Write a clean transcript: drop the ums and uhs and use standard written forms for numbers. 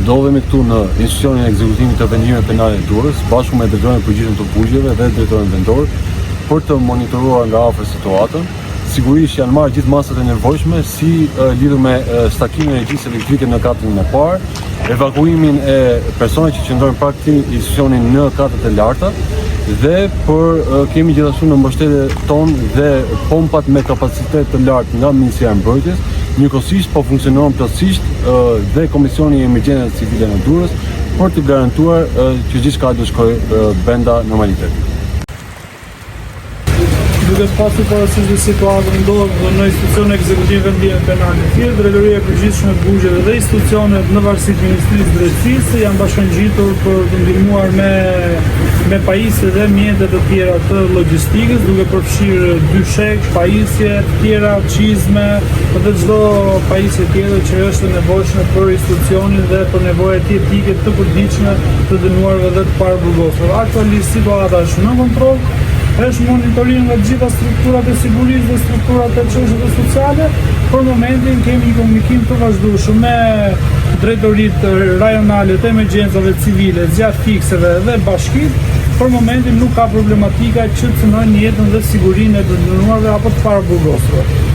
Ndodhemi këtu në institucionin e ekzekutimit të vendimeve penale të Durrës, bashku me drejtorin e përgjithshëm të bugjeve dhe drejtorin vendor, për të monitoruar nga afër situatën. Sigurisht janë marrë gjithë masat e nevojshme, si lidhur me stakimin e regjistrit elektrike në katrin e parë, evakuimin e personave që qëndrojnë praktike institucionin në katët e larta, dhe kemi gjithashtu në mbështetje tonë dhe pompat me kapacitet të lartë nga Ministria e Mbrojtjes, njëkohësisht po funksionon plotësisht dhe Komisioni i Emergjencave Civile në Durrës për të garantuar që gjithçka do shkojë brenda normalitetit. Duke pasur parasysh se situata ndodhet në institucione ekzekutive vendime penale të tjera, drejtoria e përgjithshme e bugjeve dhe institucionet në varësi të Ministrisë së Drejtësisë janë bashkangjitur për të ndihmuar me pajisje dhe mjete të tjera të logjistikës, duke përfshirë dyshek, pajisje të tjera, çizme dhe çdo pajisje tjetër që është nevojshme për institucionin dhe për nevojat etike të përditshme të dënuarve dhe të paraburgosur. Aktualisht situata është në kontroll. Është monitorim nga gjitha strukturat e sigurisë dhe strukturat e çështjeve sociale. Për momentin kemi një komunikim të vazhdueshëm me drejtoritë rajonale të emergjencave civile, zjarr fikseve dhe bashkitë. Për momentin nuk ka problematika që cënojnë jetën dhe sigurinë e të dënuarve apo të paraburgosurve.